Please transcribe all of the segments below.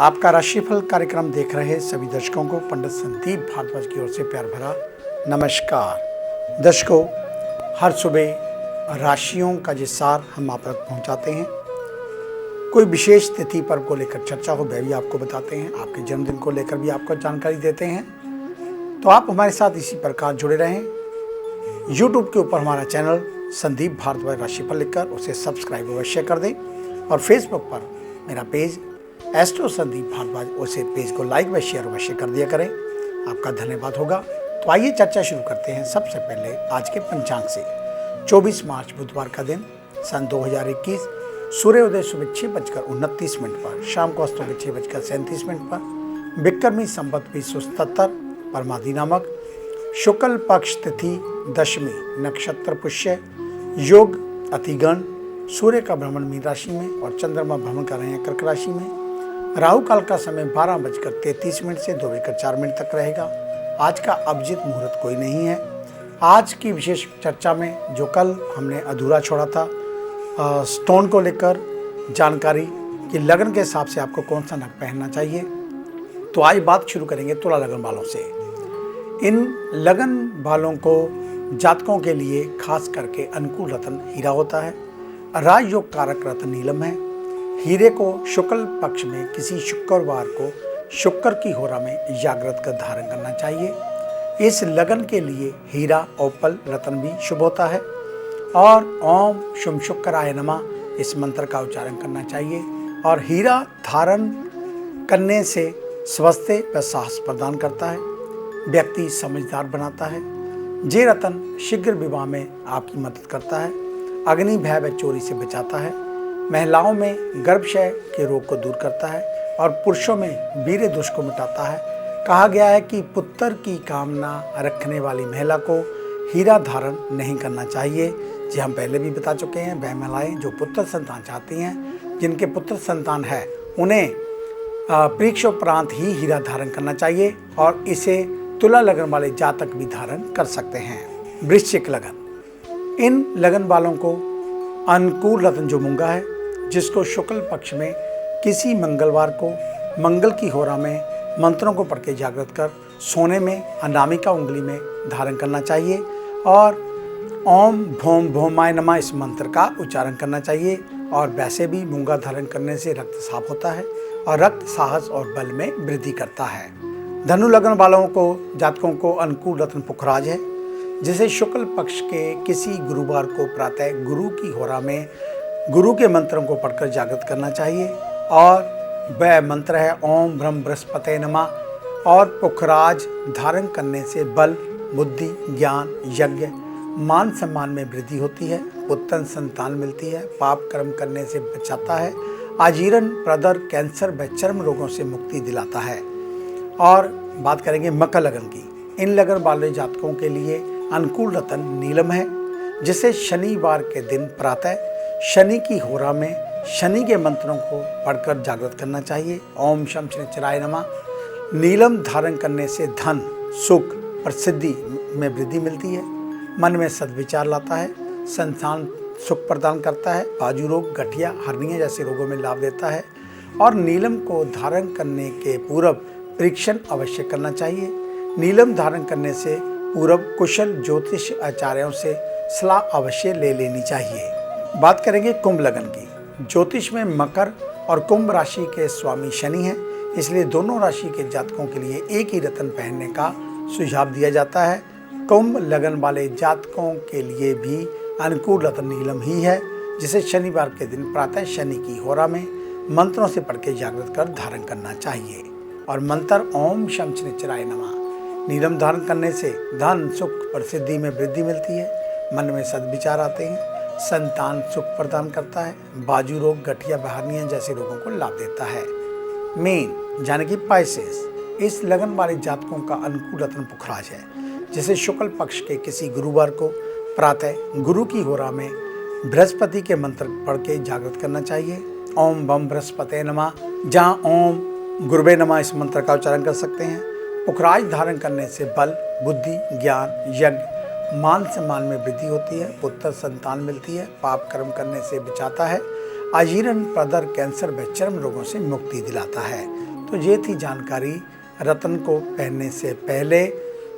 आपका राशिफल कार्यक्रम देख रहे सभी दर्शकों को पंडित संदीप भारद्वाज की ओर से प्यार भरा नमस्कार। दर्शकों, हर सुबह राशियों का जो सार हम आप तक पहुंचाते हैं। कोई विशेष तिथि पर्व को लेकर चर्चा हो वह भी आपको बताते हैं, आपके जन्मदिन को लेकर भी आपको जानकारी देते हैं। तो आप हमारे साथ इसी प्रकार जुड़े रहें। यूट्यूब के ऊपर हमारा चैनल संदीप भारद्वाज राशिफल लिखकर उसे सब्सक्राइब अवश्य कर दें और फेसबुक पर मेरा पेज एस्ट्रो संदीप भारद्वाज उसे पेज को लाइक व शेयर अवश्य कर दिया करें, आपका धन्यवाद होगा। तो आइए चर्चा शुरू करते हैं। सबसे पहले आज के पंचांग से 24 मार्च बुधवार का दिन सन 2021, सूर्योदय सुबह 6:29 पर, शाम को अस्त होकर 6:37 पर, विक्रमी संवत 2077 परमादि नामक, शुक्ल पक्ष तिथि दशमी, नक्षत्र पुष्य, योग अतिगण, सूर्य का भ्रमण मीन राशि में और चंद्रमा भ्रमण कर रहे हैं कर्क राशि में। राहु काल का समय 12:33 से 2:04 तक रहेगा। आज का अभिजीत मुहूर्त कोई नहीं है। आज की विशेष चर्चा में जो कल हमने अधूरा छोड़ा था स्टोन को लेकर जानकारी कि लगन के हिसाब से आपको कौन सा नग पहनना चाहिए, तो आज बात शुरू करेंगे तुला लगन वालों से। इन लगन वालों को जातकों के लिए खास करके अनुकूल रत्न हीरा होता है। राजयोग कारक रत्न नीलम है। हीरे को शुक्ल पक्ष में किसी शुक्रवार को शुक्र की होरा में जागृत कर धारण करना चाहिए। इस लगन के लिए हीरा ओपल रत्न भी शुभ होता है और ओम शुम शुक्राय नमः इस मंत्र का उच्चारण करना चाहिए। और हीरा धारण करने से स्वास्थ्य व साहस प्रदान करता है, व्यक्ति समझदार बनाता है। ये रत्न शीघ्र विवाह में आपकी मदद करता है, अग्नि भय व चोरी से बचाता है, महिलाओं में गर्भाशय के रोग को दूर करता है और पुरुषों में वीर्य दोष को मिटाता है। कहा गया है कि पुत्र की कामना रखने वाली महिला को हीरा धारण नहीं करना चाहिए। जी हम पहले भी बता चुके हैं, वह महिलाएं जो पुत्र संतान चाहती हैं, जिनके पुत्र संतान है, उन्हें परीक्षोपरांत ही हीरा धारण करना चाहिए और इसे तुला लगन वाले जातक भी धारण कर सकते हैं। वृश्चिक लगन, इन लगन वालों को अनुकूल रत्न जो मूंगा है, जिसको शुक्ल पक्ष में किसी मंगलवार को मंगल की होरा में मंत्रों को पढ़ के जागृत कर सोने में अनामिका उंगली में धारण करना चाहिए और ओम भोम भोमाय नमः इस मंत्र का उच्चारण करना चाहिए। और वैसे भी मूंगा धारण करने से रक्त साफ होता है और रक्त साहस और बल में वृद्धि करता है। धनु लगन वालों को जातकों को अनुकूल रत्न पुखराज है, जिसे शुक्ल पक्ष के किसी गुरुवार को प्रातः गुरु की होरा में गुरु के मंत्रों को पढ़कर जागृत करना चाहिए और वह मंत्र है ओम ब्रह्म बृहस्पते नमः। और पुखराज धारण करने से बल, बुद्धि, ज्ञान, यज्ञ, मान सम्मान में वृद्धि होती है, उत्तम संतान मिलती है, पाप कर्म करने से बचाता है, आजीरण, प्रदर, कैंसर व चर्म रोगों से मुक्ति दिलाता है। और बात करेंगे मकर लगन की। इन लगन वाले जातकों के लिए अनुकूल रत्न नीलम है, जिसे शनिवार के दिन प्रातः शनि की होरा में शनि के मंत्रों को पढ़कर जागृत करना चाहिए। ओम शम शनिश्चराय नमः। नीलम धारण करने से धन, सुख, प्रसिद्धि में वृद्धि मिलती है, मन में सद्विचार लाता है, संतान सुख प्रदान करता है, बाजू रोग, गठिया, हर्निया जैसे रोगों में लाभ देता है। और नीलम को धारण करने के पूर्व परीक्षण अवश्य करना चाहिए। नीलम धारण करने से पूर्व कुशल ज्योतिष आचार्यों से सलाह अवश्य ले लेनी चाहिए। बात करेंगे कुंभ लगन की। ज्योतिष में मकर और कुंभ राशि के स्वामी शनि हैं, इसलिए दोनों राशि के जातकों के लिए एक ही रत्न पहनने का सुझाव दिया जाता है। कुंभ लगन वाले जातकों के लिए भी अनुकूल रत्न नीलम ही है, जिसे शनिवार के दिन प्रातः शनि की होरा में मंत्रों से पढ़ के जागृत कर धारण करना चाहिए। और मंत्र ओम शम शनिश्चराय नमः। नीलम धारण करने से धन, सुख, प्रसिद्धि में वृद्धि मिलती है, मन में सद्विचार आते हैं, संतान सुख प्रदान करता है, बाजू रोग, गठिया, बहानियाँ जैसे रोगों को लाभ देता है। मीन यानी कि पाइसेस, इस लगन वाले जातकों का अनुकूल रत्न पुखराज है, जिसे शुक्ल पक्ष के किसी गुरुवार को प्रातः गुरु की होरा में बृहस्पति के मंत्र पढ़ के जागृत करना चाहिए। ओम बम बृहस्पते नमः, जहाँ ओम गुरुवे नमः इस मंत्र का उच्चारण कर सकते हैं। पुखराज धारण करने से बल, बुद्धि, ज्ञान, यज्ञ, मान सम्मान में वृद्धि होती है, पुत्र संतान मिलती है, पाप कर्म करने से बचाता है, आजीरण, प्रदर, कैंसर व चर्म रोगों से मुक्ति दिलाता है। तो ये थी जानकारी रत्न को पहनने से पहले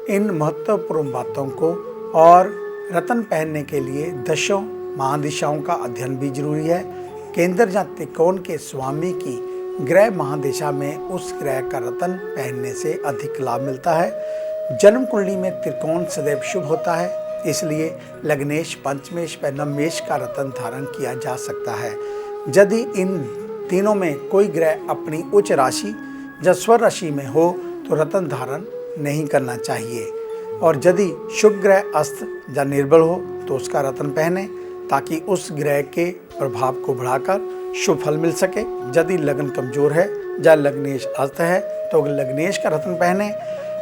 इन महत्वपूर्ण बातों को। और रत्न पहनने के लिए दशों महादिशाओं का अध्ययन भी जरूरी है। केंद्र या त्रिकोण के स्वामी की ग्रह महादिशा में उस ग्रह का रत्न पहनने से अधिक लाभ मिलता है। जन्म कुंडली में त्रिकोण सदैव शुभ होता है, इसलिए लग्नेश, पंचमेश व नवमेश का रत्न धारण किया जा सकता है। यदि इन तीनों में कोई ग्रह अपनी उच्च राशि या स्वर राशि में हो तो रत्न धारण नहीं करना चाहिए। और यदि शुभ ग्रह अस्त या निर्बल हो तो उसका रत्न पहने, ताकि उस ग्रह के प्रभाव को बढ़ाकर शुभ फल मिल सके। यदि लग्न कमजोर है या लग्नेश अस्त है तो लग्नेश का रत्न पहने।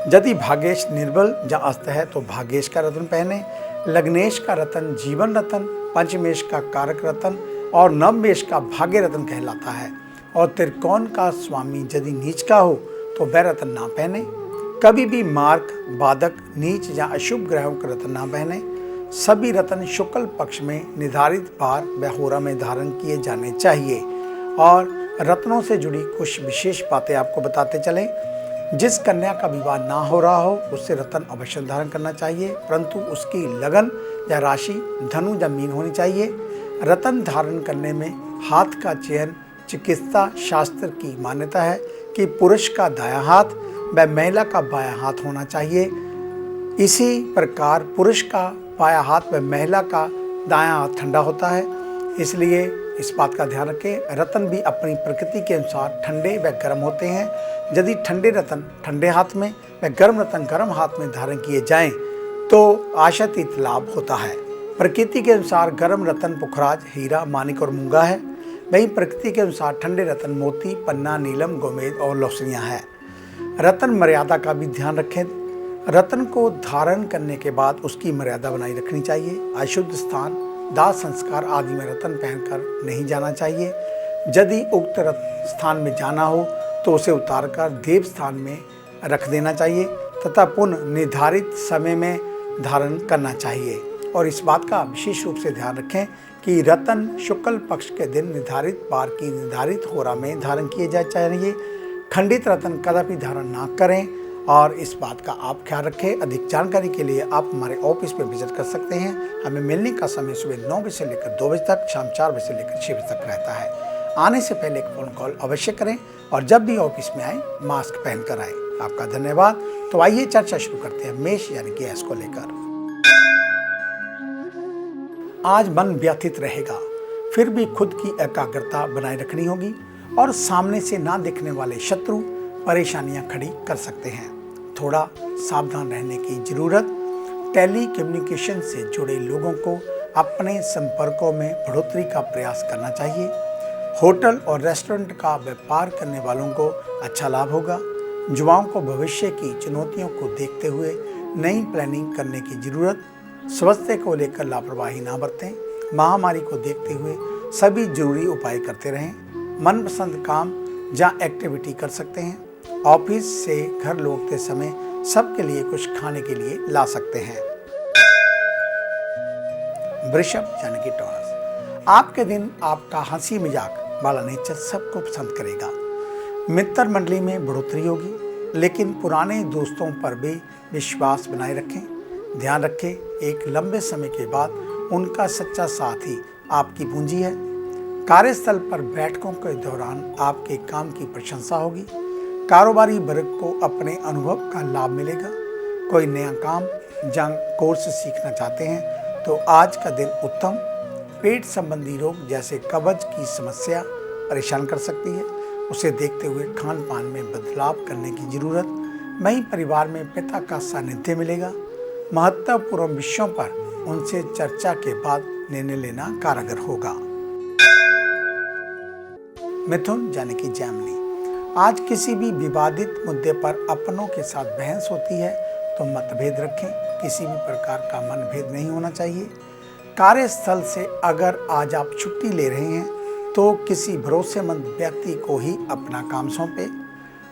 यदि भाग्येश निर्बल या अस्त है तो भाग्येश का रत्न पहने। लग्नेश का रत्न जीवन रत्न, पंचमेश का कारक रत्न और नवमेश का भाग्य रत्न कहलाता है। और त्रिकोण का स्वामी यदि नीच का हो तो वह रत्न ना पहने। कभी भी मार्क, बाधक, नीच या अशुभ ग्रहों का रत्न ना पहने। सभी रत्न शुक्ल पक्ष में निर्धारित बार व होरा में धारण किए जाने चाहिए। और रत्नों से जुड़ी कुछ विशेष बातें आपको बताते चलें। जिस कन्या का विवाह ना हो रहा हो उससे रत्न अवश्य धारण करना चाहिए, परंतु उसकी लगन या राशि धनु या मीन होनी चाहिए। रत्न धारण करने में हाथ का चयन चिकित्सा शास्त्र की मान्यता है कि पुरुष का दायां हाथ व महिला का बायां हाथ होना चाहिए। इसी प्रकार पुरुष का बायां हाथ व महिला का दायां हाथ ठंडा होता है, इसलिए इस बात का ध्यान रखें। रत्न भी अपनी प्रकृति के अनुसार ठंडे व गर्म होते हैं। यदि ठंडे रत्न ठंडे हाथ में व गर्म रत्न गर्म हाथ में धारण किए जाएं तो आशातीत लाभ होता है। प्रकृति के अनुसार गर्म रत्न पुखराज, हीरा, मानिक और मूंगा है। वहीं प्रकृति के अनुसार ठंडे रत्न मोती, पन्ना, नीलम, गोमेद और लौसनियाँ है। रत्न मर्यादा का भी ध्यान रखें। रत्न को धारण करने के बाद उसकी मर्यादा बनाई रखनी चाहिए। अशुद्ध स्थान, दाह संस्कार आदि में रत्न पहनकर नहीं जाना चाहिए। यदि उक्त स्थान में जाना हो तो उसे उतारकर देव स्थान में रख देना चाहिए तथा पुनः निर्धारित समय में धारण करना चाहिए। और इस बात का विशेष रूप से ध्यान रखें कि रत्न शुक्ल पक्ष के दिन निर्धारित बार की निर्धारित होरा में धारण किए जाने चाहिए। खंडित रत्न कदापि धारण ना करें और इस बात का आप ख्याल रखें। अधिक जानकारी के लिए आप हमारे ऑफिस पे विजिट कर सकते हैं। हमें मिलने का समय सुबह 9 बजे से लेकर 2 बजे तक, शाम 4 बजे से लेकर 6 बजे तक रहता है। आने से पहले एक फ़ोन कॉल अवश्य करें और जब भी ऑफिस में आए मास्क पहनकर आए। आपका धन्यवाद। तो आइए चर्चा शुरू करते हैं मेष यानी कि गैस को लेकर। आज मन व्यथित रहेगा, फिर भी खुद की एकाग्रता बनाए रखनी होगी और सामने से ना दिखने वाले शत्रु परेशानियां खड़ी कर सकते हैं। थोड़ा सावधान रहने की जरूरत। टेली कम्युनिकेशन से जुड़े लोगों को अपने संपर्कों में बढ़ोतरी का प्रयास करना चाहिए। होटल और रेस्टोरेंट का व्यापार करने वालों को अच्छा लाभ होगा। युवाओं को भविष्य की चुनौतियों को देखते हुए नई प्लानिंग करने की जरूरत। स्वास्थ्य को लेकर लापरवाही ना बरतें। महामारी को देखते हुए सभी जरूरी उपाय करते रहें। मनपसंद काम या एक्टिविटी कर सकते हैं। ऑफिस से घर लौटते समय सबके लिए कुछ खाने के लिए ला सकते हैं। वृषभ यानी कि टॉरस, आपके दिन आपका हंसी मजाक वाला नेचर सबको पसंद करेगा। मित्र मंडली में बढ़ोतरी होगी, लेकिन पुराने दोस्तों पर भी विश्वास बनाए रखें। ध्यान रखें, एक लंबे समय के बाद उनका सच्चा साथी आपकी पूंजी है। कार्यस्थल पर बैठकों के दौरान आपके काम की प्रशंसा होगी। कारोबारी वर्ग को अपने अनुभव का लाभ मिलेगा। कोई नया काम या कोर्स सीखना चाहते हैं तो आज का दिन उत्तम। पेट संबंधी रोग जैसे कब्ज की समस्या परेशान कर सकती है, उसे देखते हुए खान पान में बदलाव करने की जरूरत। वहीं परिवार में पिता का सानिध्य मिलेगा। महत्वपूर्ण विषयों पर उनसे चर्चा के बाद निर्णय लेना कारगर होगा। मिथुन यानी कि जैमिनी, आज किसी भी विवादित मुद्दे पर अपनों के साथ बहस होती है तो मतभेद रखें। किसी भी प्रकार का मनभेद नहीं होना चाहिए। कार्यस्थल से अगर आज आप छुट्टी ले रहे हैं तो किसी भरोसेमंद व्यक्ति को ही अपना काम सौंपें।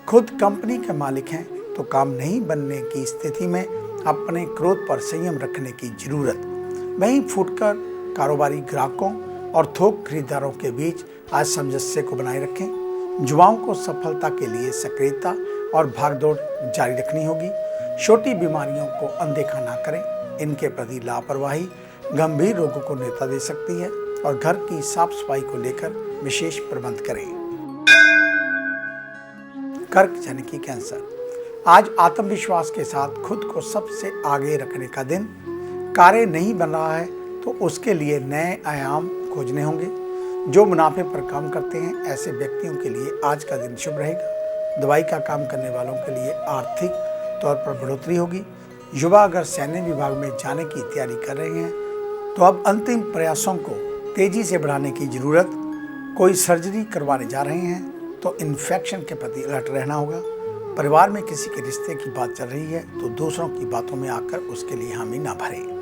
खुद कंपनी के मालिक हैं तो काम नहीं बनने की स्थिति में अपने क्रोध पर संयम रखने की जरूरत। वहीं फुटकर कारोबारी ग्राहकों और थोक खरीदारों के बीच आज सामंजस्य को बनाए रखें। युवाओं को सफलता के लिए सक्रियता और भागदौड़ जारी रखनी होगी। छोटी बीमारियों को अनदेखा ना करें, इनके प्रति लापरवाही गंभीर रोगों को नेता दे सकती है और घर की साफ सफाई को लेकर विशेष प्रबंध करें। कर्क यानी कि कैंसर, आज आत्मविश्वास के साथ खुद को सबसे आगे रखने का दिन। कार्य नहीं बन रहा है तो उसके लिए नए आयाम खोजने होंगे। जो मुनाफे पर काम करते हैं ऐसे व्यक्तियों के लिए आज का दिन शुभ रहेगा। दवाई का काम करने वालों के लिए आर्थिक तौर पर बढ़ोतरी होगी। युवा अगर सैन्य विभाग में जाने की तैयारी कर रहे हैं तो अब अंतिम प्रयासों को तेजी से बढ़ाने की जरूरत। कोई सर्जरी करवाने जा रहे हैं तो इन्फेक्शन के प्रति अलर्ट रहना होगा। परिवार में किसी के रिश्ते की बात चल रही है तो दूसरों की बातों में आकर उसके लिए हामी ना भरें।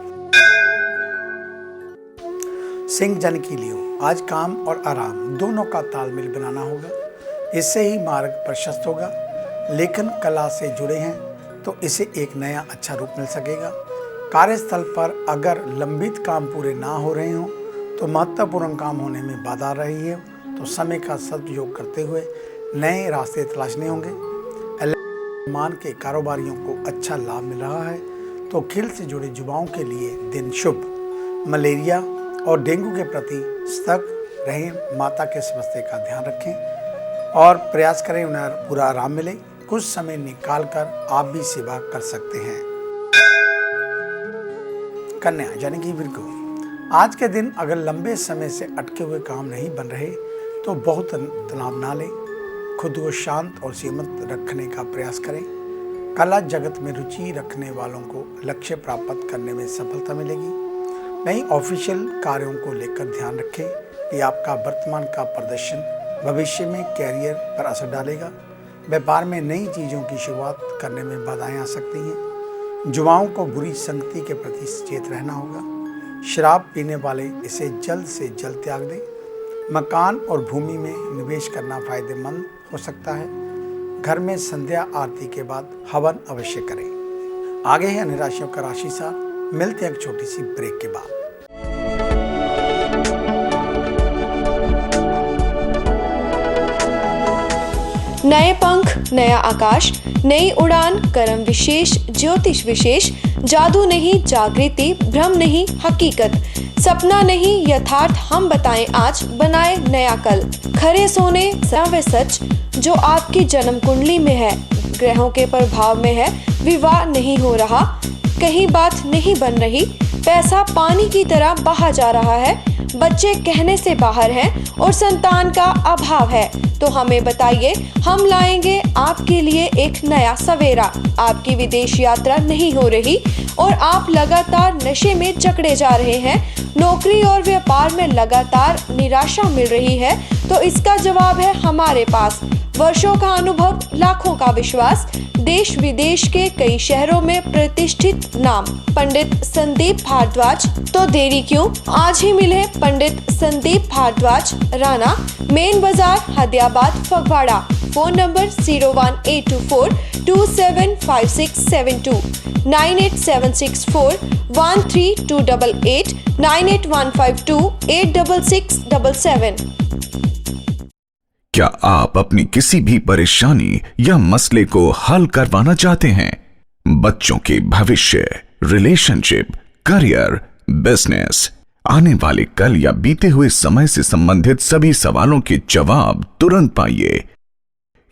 सिंह यानी कि लियो, आज काम और आराम दोनों का तालमेल बनाना होगा। इससे ही मार्ग प्रशस्त होगा। लेखन कला से जुड़े हैं तो इसे एक नया अच्छा रूप मिल सकेगा। कार्यस्थल पर अगर लंबित काम पूरे ना हो रहे हों तो महत्वपूर्ण काम होने में बाधा आ रही है तो समय का सदुपयोग करते हुए नए रास्ते तलाशने होंगे। मान के कारोबारियों को अच्छा लाभ मिल रहा है तो खेल से जुड़े युवाओं के लिए दिन शुभ। मलेरिया और डेंगू के प्रति सतर्क रहें। माता के स्वास्थ्य का ध्यान रखें और प्रयास करें उन्हें पूरा आराम मिले। कुछ समय निकाल कर आप भी सेवा कर सकते हैं। कन्या यानी कि वृक्क, आज के दिन अगर लंबे समय से अटके हुए काम नहीं बन रहे तो बहुत तनाव ना लें। खुद को शांत और सीमित रखने का प्रयास करें। कला जगत में रुचि रखने वालों को लक्ष्य प्राप्त करने में सफलता मिलेगी। नई ऑफिशियल कार्यों को लेकर ध्यान रखें कि आपका वर्तमान का प्रदर्शन भविष्य में कैरियर पर असर डालेगा। व्यापार में नई चीज़ों की शुरुआत करने में बाधाएं आ सकती हैं। युवाओं को बुरी संगति के प्रति सचेत रहना होगा। शराब पीने वाले इसे जल्द से जल्द त्याग दें। मकान और भूमि में निवेश करना फायदेमंद हो सकता है। घर में संध्या आरती के बाद हवन अवश्य करें। आगे है अन्य राशियों का राशिसार। मिलते हैं एक छोटी सी ब्रेक के बाद। नए पंख, नया आकाश, नई उड़ान, कर्म विशेष, ज्योतिष विशेष, जादू नहीं जागृति, भ्रम नहीं हकीकत, सपना नहीं यथार्थ, हम बताएं आज, बनाए नया कल। खरे सोने व सच जो आपकी जन्म कुंडली में है, ग्रहों के प्रभाव में है, विवाह नहीं हो रहा, कहीं बात नहीं बन रही, पैसा पानी की तरह बहा जा रहा है, बच्चे कहने से बाहर हैं और संतान का अभाव है, तो हमें बताइए, हम लाएंगे आपके लिए एक नया सवेरा। आपकी विदेश यात्रा नहीं हो रही और आप लगातार नशे में जकड़े जा रहे हैं, नौकरी और व्यापार में लगातार निराशा मिल रही है, तो इसका जवाब है हमारे पास। वर्षों का अनुभव, लाखों का विश्वास, देश विदेश के कई शहरों में प्रतिष्ठित नाम पंडित संदीप भारद्वाज। तो देरी क्यों, आज ही मिले पंडित संदीप भारद्वाज, राणा, मेन बाजार, हदियाबाद, फगवाड़ा। Phone number 01824 275672, 98764 13288, 98152 86677। क्या आप अपनी किसी भी परेशानी या मसले को हल करवाना चाहते हैं? बच्चों के भविष्य, रिलेशनशिप, करियर, बिजनेस, आने वाले कल या बीते हुए समय से संबंधित सभी सवालों के जवाब तुरंत पाइए।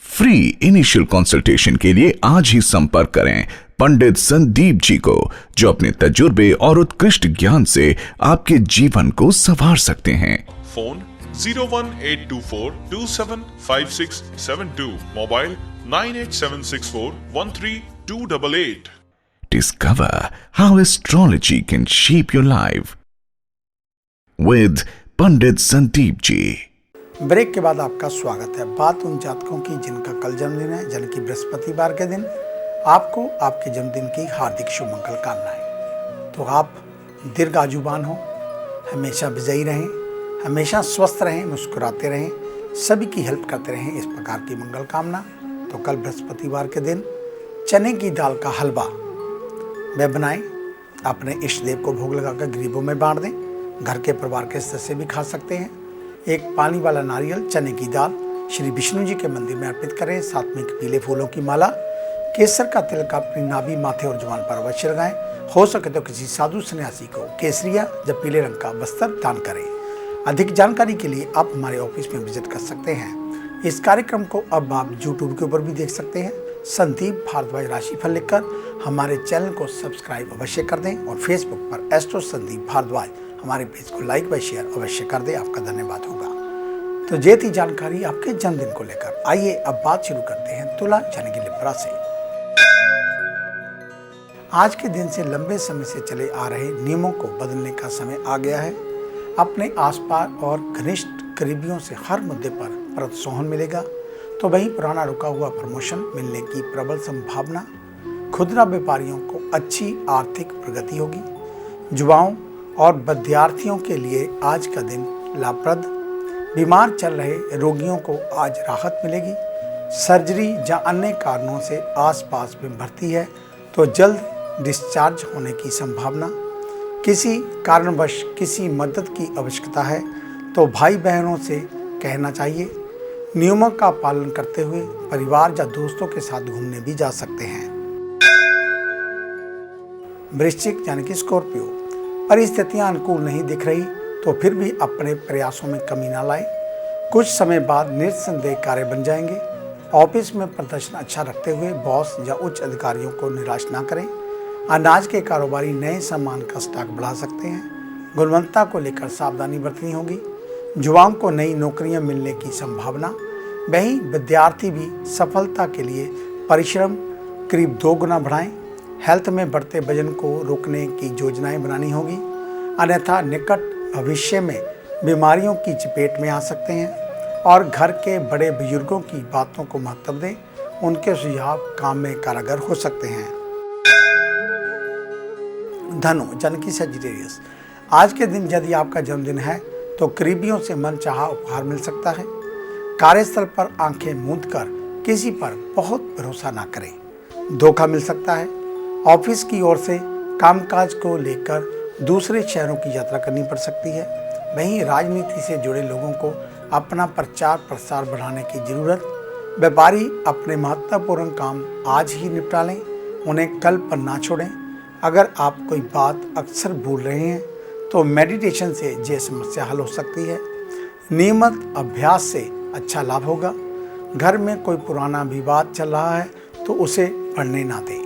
फ्री इनिशियल कंसल्टेशन के लिए आज ही संपर्क करें पंडित संदीप जी को, जो अपने तजुर्बे और उत्कृष्ट ज्ञान से आपके जीवन को संवार सकते हैं। Phone 01824 275672, mobile 98764 13288। Discover how astrology can shape your life with Pandit Sandeep ji. Break के बाद आपका स्वागत है। बात उन जातकों की जिनका कल जन्मदिन है, यानी कि बृहस्पतिवार के दिन। आपको आपके जन्मदिन की हार्दिक शुभ मंगल कामनाएं। तो आप दीर्घायुवान हो, हमेशा विजयी रहें, हमेशा स्वस्थ रहें, मुस्कुराते रहें, सभी की हेल्प करते रहें, इस प्रकार की मंगल कामना। तो कल बृहस्पतिवार के दिन चने की दाल का हलवा वह बनाएं, अपने इष्ट देव को भोग लगाकर गरीबों में बांट दें। घर के परिवार के सदस्य भी खा सकते हैं। एक पानी वाला नारियल, चने की दाल, श्री विष्णु जी के मंदिर में अर्पित करें। साथ में पीले फूलों की माला, केसर का तिलक अपनी नाभि, माथे और जुबान पर अवश्य लगाएं। हो सके तो किसी साधु सन्यासी को केसरिया या पीले रंग का वस्त्र दान करें। अधिक जानकारी के लिए आप हमारे ऑफिस में विजिट कर सकते हैं। इस कार्यक्रम को अब आप YouTube के ऊपर भी देख सकते हैं। संदीप भारद्वाज राशिफल लिखकर हमारे चैनल को सब्सक्राइब अवश्य कर दें और फेसबुक पर एस्ट्रो संदीप भारद्वाज हमारे पेज को लाइक व शेयर अवश्य कर दें। आपका धन्यवाद होगा। तो ये थी जानकारी आपके जन्मदिन को लेकर। आइए अब बात शुरू करते हैं तुला यानी कि लिब्रा से। आज के दिन से लंबे समय से चले आ रहे नियमों को बदलने का समय आ गया है। अपने आसपास और घनिष्ठ करीबियों से हर मुद्दे पर प्रोत्साहन मिलेगा, तो वहीं पुराना रुका हुआ प्रमोशन मिलने की प्रबल संभावना। खुदरा व्यापारियों को अच्छी आर्थिक प्रगति होगी। युवाओं और विद्यार्थियों के लिए आज का दिन लाभप्रद। बीमार चल रहे रोगियों को आज राहत मिलेगी। सर्जरी या अन्य कारणों से आसपास में भर्ती है तो जल्द डिस्चार्ज होने की संभावना। किसी कारणवश किसी मदद की आवश्यकता है तो भाई बहनों से कहना चाहिए। नियमों का पालन करते हुए परिवार या दोस्तों के साथ घूमने भी जा सकते हैं। वृश्चिक यानी कि स्कॉर्पियो, परिस्थितियां अनुकूल नहीं दिख रही तो फिर भी अपने प्रयासों में कमी ना लाएं। कुछ समय बाद निस्संदेह कार्य बन जाएंगे। ऑफिस में प्रदर्शन अच्छा रखते हुए बॉस या उच्च अधिकारियों को निराश ना करें। अनाज के कारोबारी नए सामान का स्टॉक बढ़ा सकते हैं। गुणवत्ता को लेकर सावधानी बरतनी होगी। युवाओं को नई नौकरियां मिलने की संभावना। वहीं विद्यार्थी भी सफलता के लिए परिश्रम करीब 2 गुना बढ़ाएं। हेल्थ में बढ़ते वजन को रोकने की योजनाएं बनानी होगी, अन्यथा निकट भविष्य में बीमारियों की चपेट में आ सकते हैं। और घर के बड़े बुजुर्गों की बातों को महत्व दें, उनके सुझाव काम में कारगर हो सकते हैं। धनु यानी कि सजिटेरियस, आज के दिन यदि आपका जन्मदिन है तो करीबियों से मनचाहा उपहार मिल सकता है। कार्यस्थल पर आंखें मूंद कर किसी पर बहुत भरोसा ना करें, धोखा मिल सकता है। ऑफिस की ओर से कामकाज को लेकर दूसरे शहरों की यात्रा करनी पड़ सकती है। वहीं राजनीति से जुड़े लोगों को अपना प्रचार प्रसार बढ़ाने की जरूरत। व्यापारी अपने महत्वपूर्ण काम आज ही निपटा लें, उन्हें कल पर ना छोड़ें। अगर आप कोई बात अक्सर भूल रहे हैं तो मेडिटेशन से ये समस्या हल हो सकती है। नियमित अभ्यास से अच्छा लाभ होगा। घर में कोई पुराना विवाद चल रहा है तो उसे बढ़ने ना दें।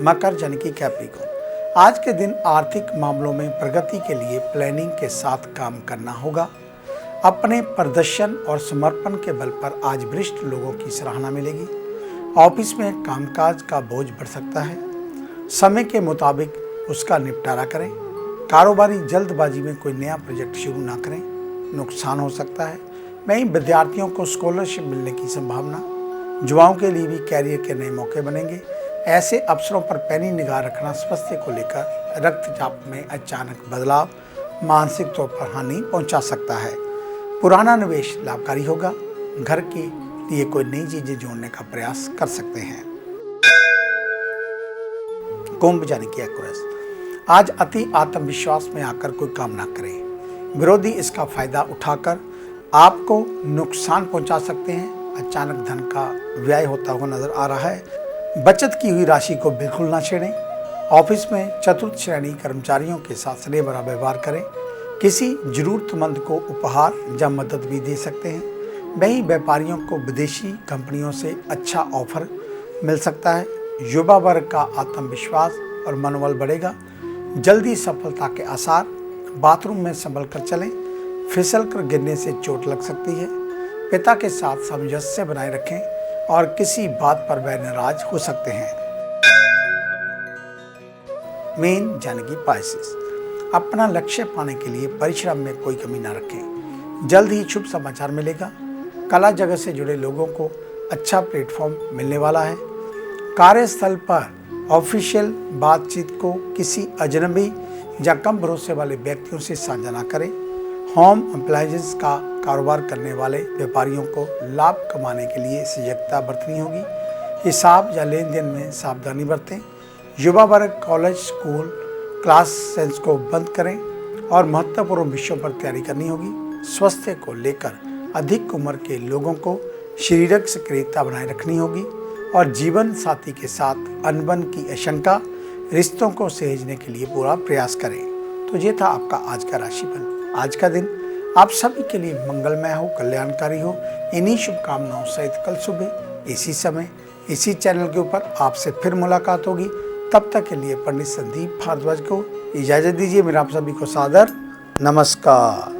मकर यानी कि कैप्रिकॉर्न, आज के दिन आर्थिक मामलों में प्रगति के लिए प्लानिंग के साथ काम करना होगा। अपने प्रदर्शन और समर्पण के बल पर आज वरिष्ठ लोगों की सराहना मिलेगी। ऑफिस में कामकाज का बोझ बढ़ सकता है, समय के मुताबिक उसका निपटारा करें। कारोबारी जल्दबाजी में कोई नया प्रोजेक्ट शुरू ना करें, नुकसान हो सकता है। वहीं विद्यार्थियों को स्कॉलरशिप मिलने की संभावना। युवाओं के लिए भी कैरियर के नए मौके बनेंगे। ऐसे अवसरों पर पैनी निगाह रखना स्वास्थ्य को लेकर। रक्तचाप में अचानक बदलाव मानसिक तौर पर हानि पहुंचा सकता है। पुराना निवेश लाभकारी होगा। घर के लिए कोई नई चीजें जोड़ने का प्रयास कर सकते हैं। कुंभ यानी कि एक्वेरियस, आज अति आत्मविश्वास में आकर कोई काम ना करें। विरोधी इसका फायदा उठाकर आपको नुकसान पहुंचा सकते हैं। अचानक धन का व्यय होता हुआ नजर आ रहा है। बचत की हुई राशि को बिल्कुल ना छेड़ें। ऑफिस में चतुर्थ श्रेणी कर्मचारियों के साथ स्नेह भरा व्यवहार करें। किसी जरूरतमंद को उपहार या मदद भी दे सकते हैं। वहीं व्यापारियों को विदेशी कंपनियों से अच्छा ऑफर मिल सकता है। युवा वर्ग का आत्मविश्वास और मनोबल बढ़ेगा। जल्दी सफलता के आसार। बाथरूम में संभल कर चलें, फिसल कर गिरने से चोट लग सकती है। पिता के साथ सामंजस्य बनाए रखें और किसी बात पर वह नाराज हो सकते हैं। मीन यानी कि पाइसेस, अपना लक्ष्य पाने के लिए परिश्रम में कोई कमी ना रखें। जल्द ही शुभ समाचार मिलेगा। कला जगत से जुड़े लोगों को अच्छा प्लेटफॉर्म मिलने वाला है। कार्यस्थल पर ऑफिशियल बातचीत को किसी अजनबी या कम भरोसे वाले व्यक्तियों से साझा ना करें। होम अप्लायंसेस का कारोबार करने वाले व्यापारियों को लाभ कमाने के लिए सजगता बरतनी होगी। हिसाब या लेन देन में सावधानी बरतें। युवा वर्ग कॉलेज, स्कूल, क्लास सेंस को बंद करें और महत्वपूर्ण विषयों पर तैयारी करनी होगी। स्वास्थ्य को लेकर अधिक उम्र के लोगों को शारीरिक सक्रियता बनाए रखनी होगी और जीवन साथी के साथ अनबन की आशंका, रिश्तों को सहेजने के लिए पूरा प्रयास करें। तो ये था आपका आज का राशिफल। आज का दिन आप सभी के लिए मंगलमय हो, कल्याणकारी हो। इन्हीं शुभकामनाओं सहित कल सुबह इसी समय इसी चैनल के ऊपर आपसे फिर मुलाकात होगी। तब तक के लिए पंडित संदीप भारद्वाज को इजाज़त दीजिए। मेरा आप सभी को सादर नमस्कार।